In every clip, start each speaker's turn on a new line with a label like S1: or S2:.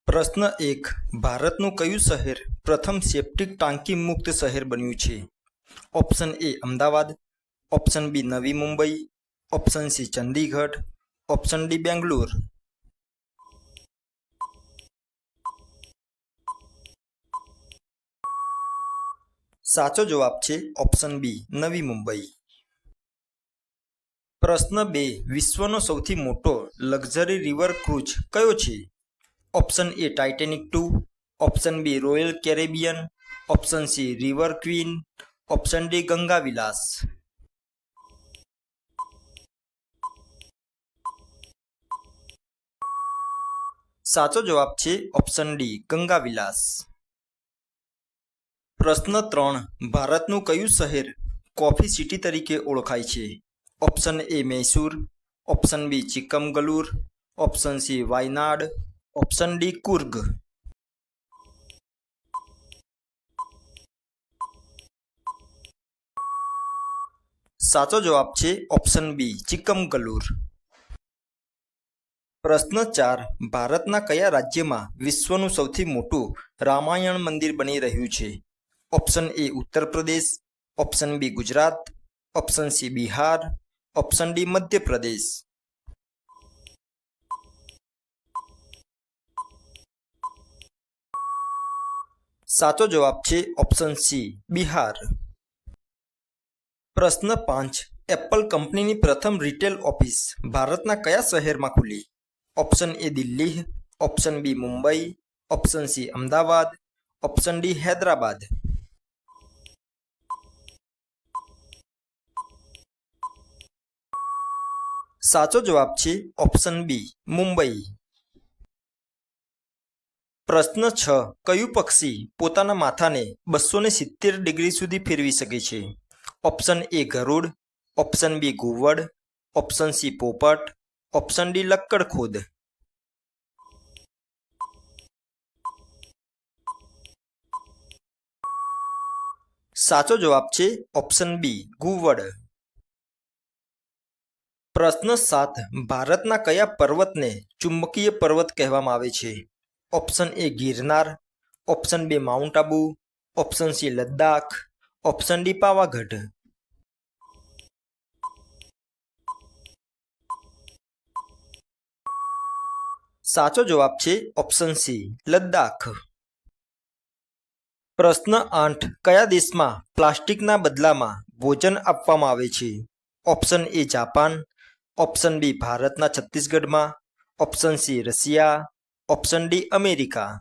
S1: પ્રશ્ન 1. ભારતનું કયું શહેર પ્રથમ સેપ્ટિક ટાંકી મુક્ત શહેર બન્યું છે? Option A Ahmedabad, option B Navi Mumbai, option C Chandigarh, option D Bangalore. સાચો જવાબ છે ઓપ્શન બી નવી મુંબઈ. પ્રશ્ન 2. વિશ્વનો સૌથી મોટો લક્ઝરી રિવર ક્રૂઝ કયો છે? Option A Titanic 2, option B Royal Caribbean, option C River Queen, option D Ganga Vilas. સાચો જવાબ છે ઓપ્શન ડી ગંગા વિલાસ. પ્રશ્ન 3. ભારતનું કયું શહેર કોફી સિટી તરીકે ઓળખાય છે? Option A Mysore, option B Chikmagalur, option C Wayanad, option D Coorg. સાચો જવાબ છે ઓપ્શન બી ચિક્કમગલુર. પ્રશ્ન 4. ભારતના કયા રાજ્યમાં વિશ્વનું સૌથી મોટું રામાયણ મંદિર બની રહ્યું છે? Option A Uttar Pradesh, option B Gujarat, option C Bihar, option D Madhya Pradesh. સાચો જવાબ છે ઓપ્શન સી બિહાર. પ્રશ્ન 5. એપલ કંપનીની પ્રથમ રિટેલ ઓફિસ ભારતના કયા શહેરમાં ખુલી? Option A Delhi, option B Mumbai, option C Ahmedabad, option D Hyderabad. સાચો જવાબ છે ઓપ્શન બી મુંબઈ. પ્રશ્ન 6. કયું પક્ષી પોતાના માથાને 270 ડિગ્રી સુધી ફેરવી શકે છે? ઓપ્શન એ ગરુડ, ઓપ્શન બી ઘુવડ, ઓપ્શન સી પોપટ, ઓપ્શન ડી લક્કડખોદ. સાચો જવાબ છે ઓપ્શન બી ઘુવડ. પ્રશ્ન 7. ભારતના કયા પર્વતને ચુંબકીય પર્વત કહેવામાં આવે છે? Option A Girnar, option B mount Abu, option C Ladakh, option D Pavagadh. સાચો જવાબ છે ઓપ્શન સી લદ્દાખ. પ્રશ્ન 8. કયા દેશમાં પ્લાસ્ટિકના બદલામાં ભોજન આપવામાં આવે છે? Option A Japan, option B ભારતના છત્તીસગઢમાં, option C Russia, option D America.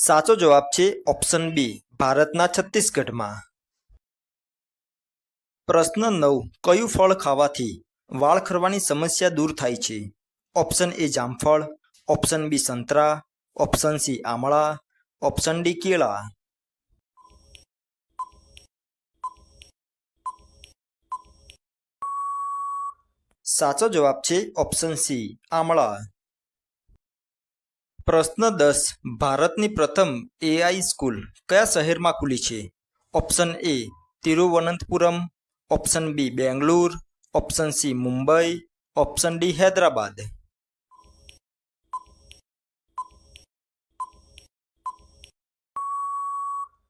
S1: સાચો જવાબ છે ઓપ્શન બી ભારતના છત્તીસગઢમાં. પ્રશ્ન 9. કયું ફળ ખાવાથી વાળ ખરવાની સમસ્યા દૂર થાય છે? ઓપ્શન એ જામફળ, ઓપ્શન બી સંતરા, ઓપ્શન સી આમળા, ઓપ્શન ડી કેળા. સાચો જવાબ છે ઓપ્શન સી આમળા. પ્રશ્ન 10. ભારતની પ્રથમ એઆઈ સ્કૂલ કયા શહેરમાં ખુલી છે? Option A Thiruvananthapuram, option B Bangalore, option C Mumbai, option D Hyderabad.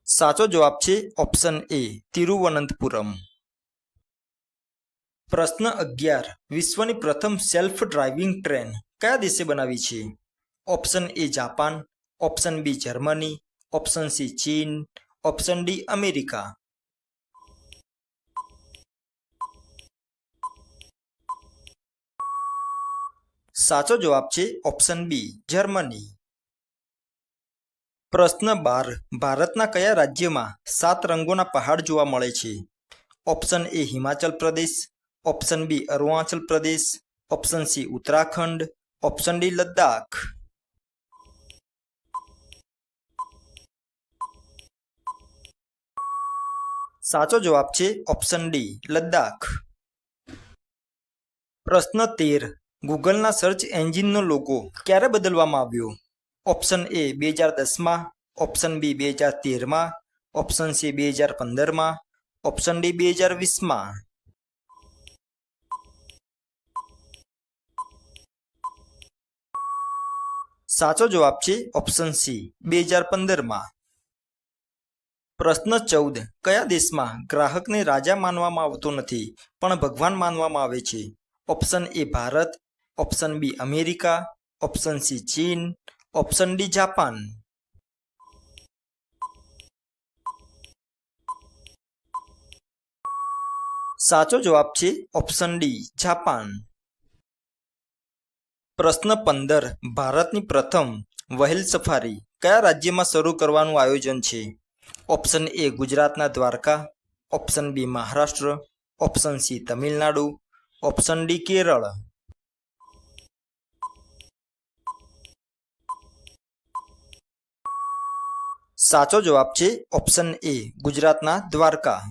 S1: સાચો જવાબ છે ઓપ્શન એ તિરુવનંતપુરમ. પ્રશ્ન 11. વિશ્વની પ્રથમ સેલ્ફ ડ્રાઇવિંગ ટ્રેન કયા દેશે બનાવી છે? Option A Japan, option B Germany, option C ચીન, ઓપ્શન ડી અમેરિકા. સાચો જવાબ છે ઓપ્શન બી જર્મની. પ્રશ્ન 12. ભારતના કયા રાજ્યમાં 7 રંગોના પહાડ જોવા મળે છે? ઓપ્શન એ હિમાચલ પ્રદેશ, ઓપ્શન બી Arunachal Pradesh, option C Uttarakhand, option D Ladakh. સાચો જવાબ છે ઓપ્શન ડી લદ્દાખ. પ્રશ્ન 13. ગૂગલના સર્ચ એન્જિનનો લોગો ક્યારે બદલવામાં આવ્યો? ઓપ્શન એ 2010માં, ઓપ્શન બી 2013માં, ઓપ્શન સી 2015માં, ઓપ્શન ડી 2020માં. સાચો જવાબ છે ઓપ્શન સી 2015માં। પ્રશ્ન 14 કયા દેશમાં ગ્રાહકને રાજા માનવામાં આવતો નથી પણ ભગવાન માનવામાં આવે છે? Option A Bharat, option B America, option C ચીન, ઓપ્શન ડી જાપાન। સાચો જવાબ છે ઓપ્શન ડી જાપાન। પ્રશ્ન 15 ભારતની પ્રથમ વ્હેલ સફારી કયા રાજ્યમાં શરૂ કરવાનું આયોજન છે? ઓપ્શન એ ગુજરાતના Dwarka, option B Maharashtra, option C Tamil Nadu, option D Kerala. સાચો જવાબ છે ઓપ્શન એ ગુજરાતના દ્વારકા।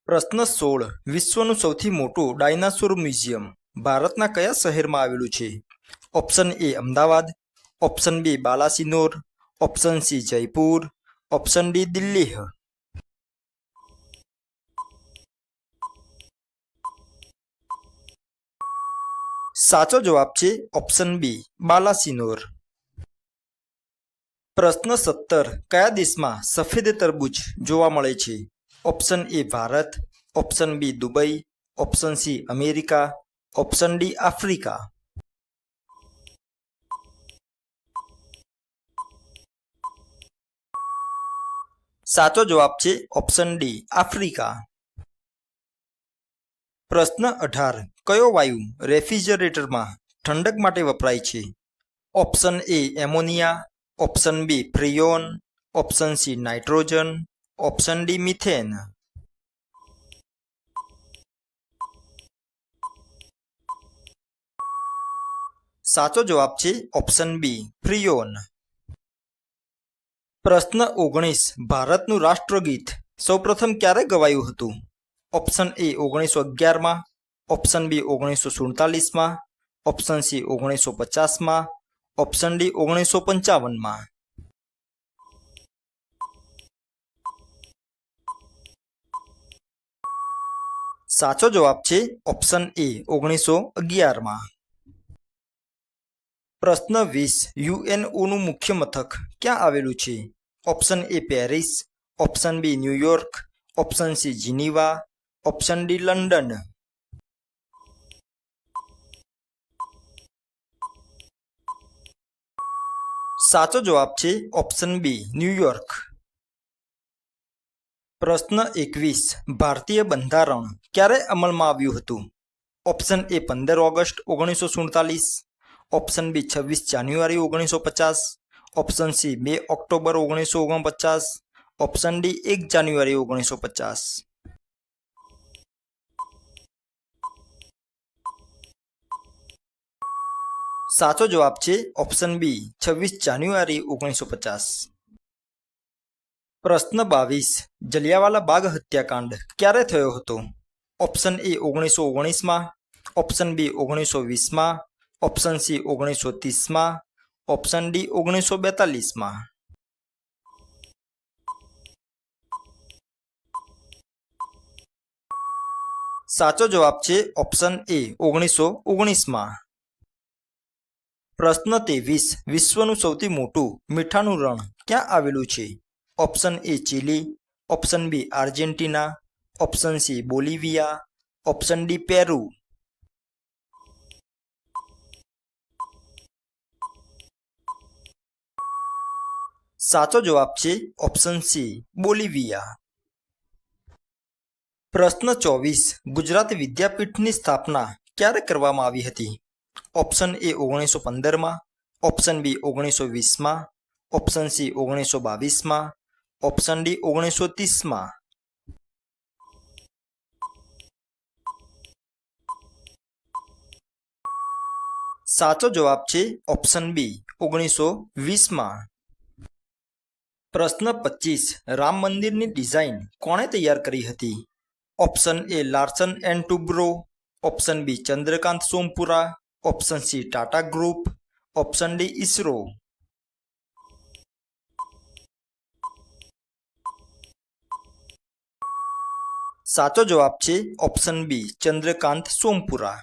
S1: પ્રશ્ન 16 વિશ્વનું સૌથી મોટું ડાયનાસોર મ્યુઝિયમ ભારતના કયા શહેરમાં આવેલું છે? Option A Ahmedabad, option B Balasinor, option C Jaipur, option D Delhi. સાચો જવાબ છે ઓપ્શન બી બાલાસિનોર। પ્રશ્ન 17 કયા દેશમાં સફેદ તરબૂચ જોવા મળે છે? Option A Bharat, option B Dubai, option C America, option D Africa. સાચો જવાબ છે ઓપ્શન ડી આફ્રિકા। પ્રશ્ન 18 કયો વાયુ રેફ્રિજરેટરમાં ઠંડક માટે વપરાય છે? Option A ammonia, option B freon, option C nitrogen, option D methane. સાચો જવાબ છે ઓપ્શન બી ફ્રીયોન। પ્રશ્ન 19 ભારતનું રાષ્ટ્રગીત સૌપ્રથમ ક્યારે ગવાયું હતું? ઓપ્શન એ 1911માં, ઓપ્શન બી 1947માં, ઓપ્શન સી 1950માં, ઓપ્શન ડી 1955માં। સાચો જવાબ છે ઓપ્શન એ 1911માં। પ્રશ્ન 20 યુએનઓનું મુખ્ય મથક ક્યાં આવેલું છે? Option A Paris, option B New York, option C Geneva, option D London. સાચો જવાબ છે ઓપ્શન બી ન્યુયોર્ક। પ્રશ્ન 21 ભારતીય બંધારણ ક્યારે અમલમાં આવ્યું હતું? Option A 15 August 1947, option B 26 January 1950, option C 2 October 1949, option D 1 January 1950। સાચો જવાબ છે ઓપ્શન બી 26 જાન્યુઆરી 1950। પ્રશ્ન 22 જલિયાવાલા બાગ હત્યાકાંડ ક્યારે થયો હતો? ઓપ્શન એ 1919માં, ઓપ્શન બી 1920માં, ઓપ્શન સી 1930માં, ઓપ્શન ડી 1942માં। સાચો જવાબ છે ઓપ્શન એ 1919માં। પ્રશ્ન 23 વિશ્વનું સૌથી મોટું મીઠાનું રણ ક્યાં આવેલું છે? Option A Chile, option B Argentina, option C Bolivia, option D Peru. સાચો જવાબ છે ઓપ્શન સી બોલિવિયા। પ્રશ્ન 24 ગુજરાત વિદ્યાપીઠની સ્થાપના ક્યારે કરવામાં આવી હતી? ઓપ્શન એ 1915માં, ઓપ્શન બી 1920માં, ઓપ્શન સી 1922માં, ઓપ્શન ડી 1930માં। સાચો જવાબ છે ઓપ્શન બી 1920માં। પ્રશ્ન 25 રામ મંદિરની ડિઝાઇન કોણે તૈયાર કરી હતી? Option A Larsen and Toubro, option B Chandrakant Sompura, option C Tata group, option D ISRO. સાચો જવાબ છે ઓપ્શન બી ચંદ્રકાંત સોમપુરા।